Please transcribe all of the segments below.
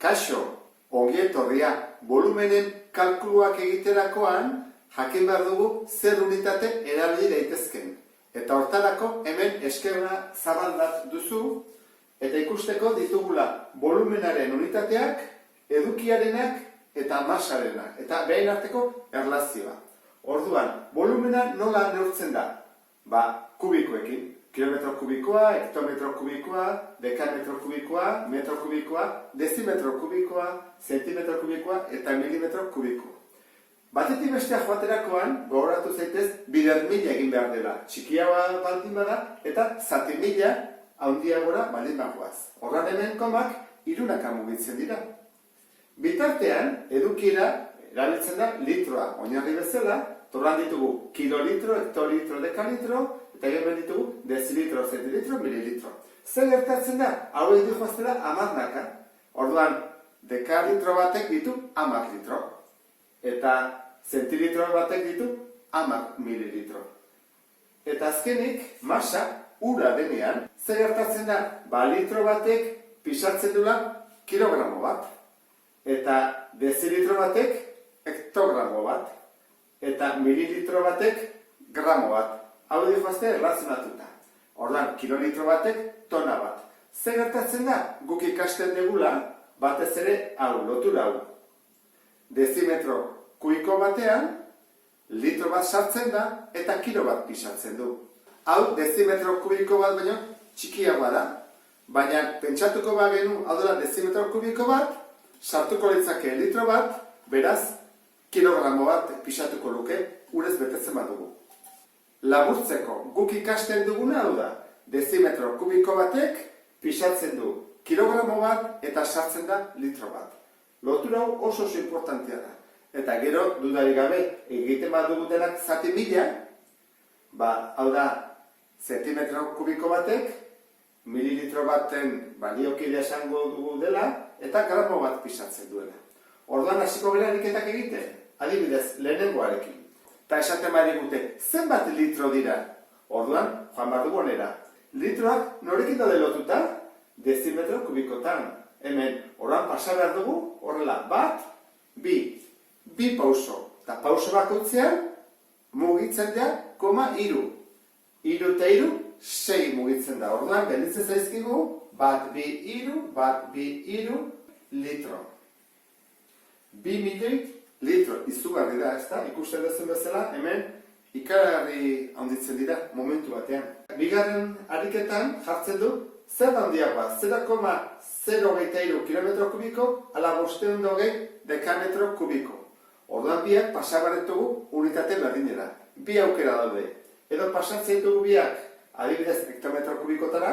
Kaixo, ongi etorria, volumenen kalkuluak egiterakoan, jakin behar dugu zer unitate erabili daitezken. Eta hortarako hemen eskema zabal bat duzu, eta ikusteko ditugula volumenaren unitateak, edukiarenak eta masarenak, eta behin arteko erlazioa. Orduan, volumena nola neurtzen da? Kubikoekin. Kilometro kubikoa, hektometro kubikoa, dekametro kubikoa, metro kubikoa, dezimetro kubikoa, zentimetro kubikoa eta milimetro kubikoa. Batetik bestea joaterakoan, gogoratu zaitez, bider mila egin behar dela. Txikiagoa baldin bada eta zati mila handiagora baldin bagoaz. Horran hemen komak hirunaka mugitzen dira. Bitartean, edukiera erabiltzen da litroa. Oinarri bezala, torran ditugu kilolitro, hektolitro, dekalitro, eta gero ditugu dezilitro, zentilitro, mililitro. Zer gertatzen da? Hauek dihoaztela 10 Orduan, dekalitro batek ditu 10 litro. Eta zentilitro batek ditu 10 mililitro. Eta azkenik, masa, ura denean, zer gertatzen da? Litro batek pisatzen dula kilogramo bat. Eta dezilitro batek hektogramo bat. Eta mililitro batek gramo bat. Hau dihoazte erlazionatuta. Ordan, kilolitro batek tona bat. Zer gertatzen da? Guk ikasten degula, batez ere hau, lotura hau. Dezimetro kubiko batean, litro bat sartzen da, eta kilo bat pisatzen du. Hau, dezimetro kubiko bat baino txikiagoa da. Baina, pentsatuko bagenu, hau dela dezimetro kubiko bat, sartuko litzake litro bat, beraz, kilogramo bat pisatuko luke, urez betetzen badugu. Laburtzeko, guk ikasten duguna hau da, dezimetro kubiko batek pisatzen du kilogramo bat eta sartzen da litro bat. Lotura hau oso importantea da. Eta gero, dudarik gabe, egiten badugu denak zati mila, hau da, zentimetro kubiko batek, mililitro baten baliokidea esango dugu dela, eta gramo bat pisatzen duela. Orduan hasiko gara ariketak egiten, adibidez, lehenengoarekin. Eta esaten badigute, zenbat litro dira? Orduan, joan behar dugu onera. Litroak norekin daude lotuta? Dezimetro kubikotan. Hemen, orduan pasa behar dugu, horrela, 1, 2, 2 pauso. Eta pauso bakoitzean, mugitzen da, 3. 3 eta 3, 6 mugitzen da. Orduan, gelditzen zaizkigu, 1, 2, 3, 1, 2, 3 litro. 2 milioi litro, izugarri da, ezta? Ikusten duzun bezala, hemen ikaragarri handitzen dira momentu batean. Bigarren ariketan jartzen du zer handiagoa, 0,023 kilometro kubiko ala 520 dekametro kubiko. Orduan biak pasabaretugu unitate berdinera. Bi aukera daude. Edo pasatzen dugu biak adibidez hektometro kubikotara,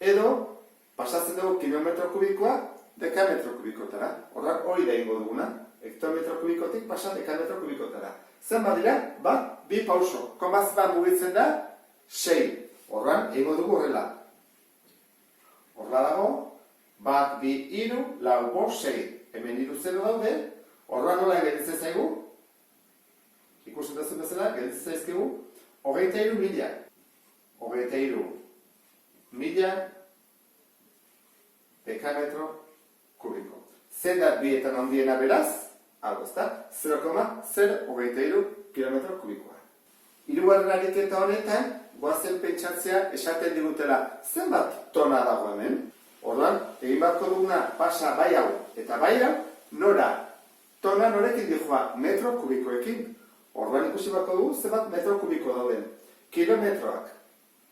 edo pasatzen dugu kilometro kubikoa dekametro kubikotara. Orduan hori da ingo duguna. Hektometro kubikotik pasa dekametro kubikotara. Zen badira, 2 pauso. Komaz bat mugitzen da, 6. Orduan, ingo dugu horrela. Horrela dago, 1, 2, 3, 4, 5, 6. Hemen 3 0 daude. Orduan nola gelditzen zaigu? Ikusten duzun bezala, gelditzen zaizkigu 23.000. 23.000 dekametro kubiko. Zendat bietan handiena beraz, hau ez da, 0,023 kilometro kubikoa. Hirugarren ariketa honetan, goazen pentsatzea esaten digutela zenbat tona dago hemen. Orduan, egin batko duguna pasa bai hau eta bai hau, nora, tona norekin dijoa metro kubikoekin. Orduan ikusi batko dugu zenbat metro kubiko dauden. Kilometroak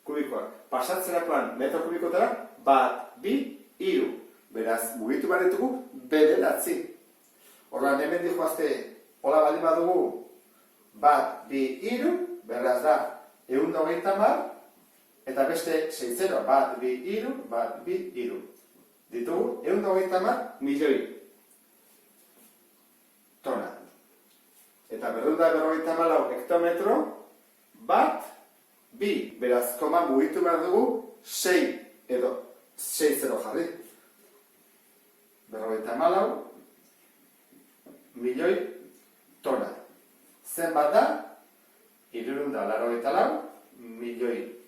kubikoak pasatzerakoan metro kubikotara, 1, 2, 3. Beraz, mugitu baretugu, 9. Orduan, hemen dijoazte, hola baldin badugu, 1, 2, 3, beraz da, 190, eta beste 6-0, 1, 2, 3, 1, 2, 3. Ditugu, 190 milioi tona. Eta 254 hektometro, 1, 2, beraz, koma mugitu behar dugu, 6 edo 6-0 jarri. 254 milioi tona. Zenbat da? 384 milioi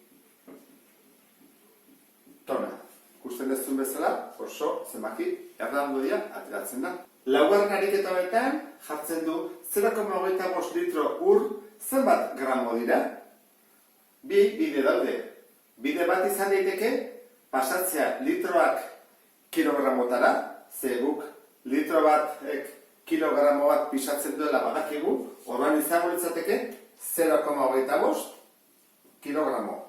tona. Ikusten dezun bezala, oso zenbaki erraldoia ateratzen da. Laugarren ariketa honetan jartzen du 0,25 litro ur zenbat gramo dira? Bi bide daude. Bide bat izan daiteke pasatzea litroak kilogramotara, ze guk litro bat kilogramo bat pisatzen duela badakigu, orduan izango litzateke 0,25 kilogramo.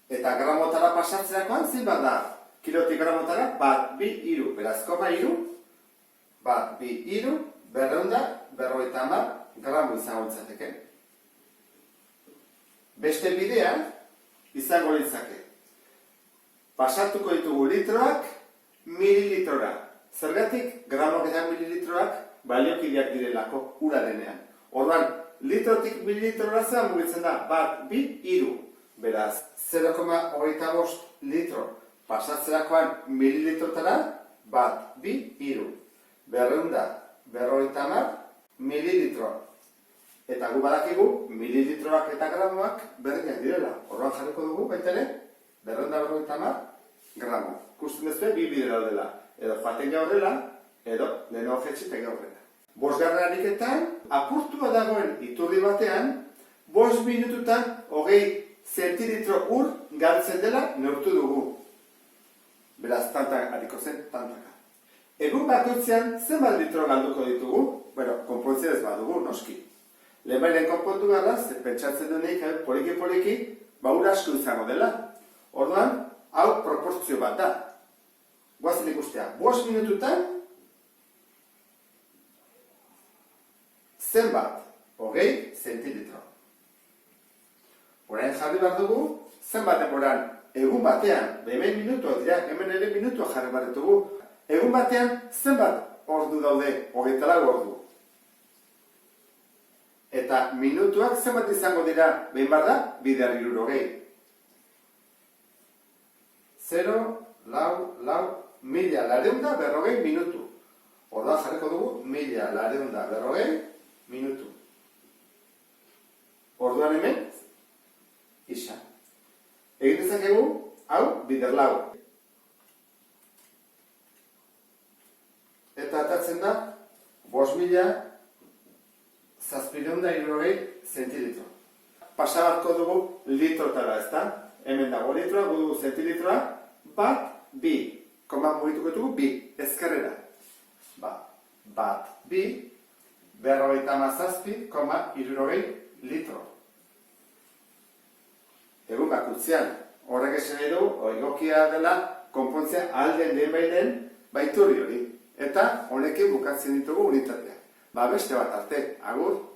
Eta gramotara pasatzerakoan zenbat da? Kilotik gramotara, bat, bi, iru. Beraz, koma iru, bat, bi, iru, 250 gramo izango litzateke. Beste bidea izango litzake. Pasatuko ditugu litroak mililitrora. Zergatik gramok eta mililitroak baliokideak direlako ura denean. Orduan, litrotik mililitrora zer mugitzen da, bat, bi, iru. Beraz, 0,25 litro pasatzerakoan mililitrotara, bat, bi, iru. 250 mililitro. Eta gu badakigu, mililitroak eta gramoak berdinak direla. Orduan jarriko dugu, baita ere, 250 gramo. Ikusten dezue, bi bide daudela. Edo joaten gaurrela, edo leheno jetxetek gaurrela. Bosgarren ariketan, apurtua dagoen iturri batean, 5 minututan 20 zentilitro ur galtzen dela neurtu dugu. Beraz, tantak ariko zen, tantaka. Egun bakoitzean zenbat litro galduko ditugu? Bueno, konpontzea ez badugu, noski. Lehenbailen konpontu gara, ze pentsatzen duenik, poliki-poliki, ura asko izango dela. Orduan, hau proportzio bat da. Guazen ikustea, 5 minututan, zenbat, 20 zentilitro. Orain jarri behar dugu, zenbat denboran, egun batean, hemen minutuak dira, hemen ere minutuak jarri behar dugu. Egun batean, zenbat ordu daude, 24 ordu. Eta minutuak zenbat izango dira, behin bar da, bider 60. 0, lau, 1240 minutu. Orduan jarriko dugu, 1240 minutu. Orduan hemen, isa. Egin dezakegu, hau, bider lau. Eta atatzen da, 5.760 zentilitro. Pasabarko dugu litrotara, ez da? Hemen dago litroa, dugu zentilitra, bat, bi. Koma mugituko dugu, bi, ezkerrera. Bat, bi, 57,60 litro. Egun bakutzean, horrek esan edo, egokia dela, konpontzea alden den bailen, baiturri hori. Eta honekin bukatzen ditugu unitatea. Beste bat arte, agur!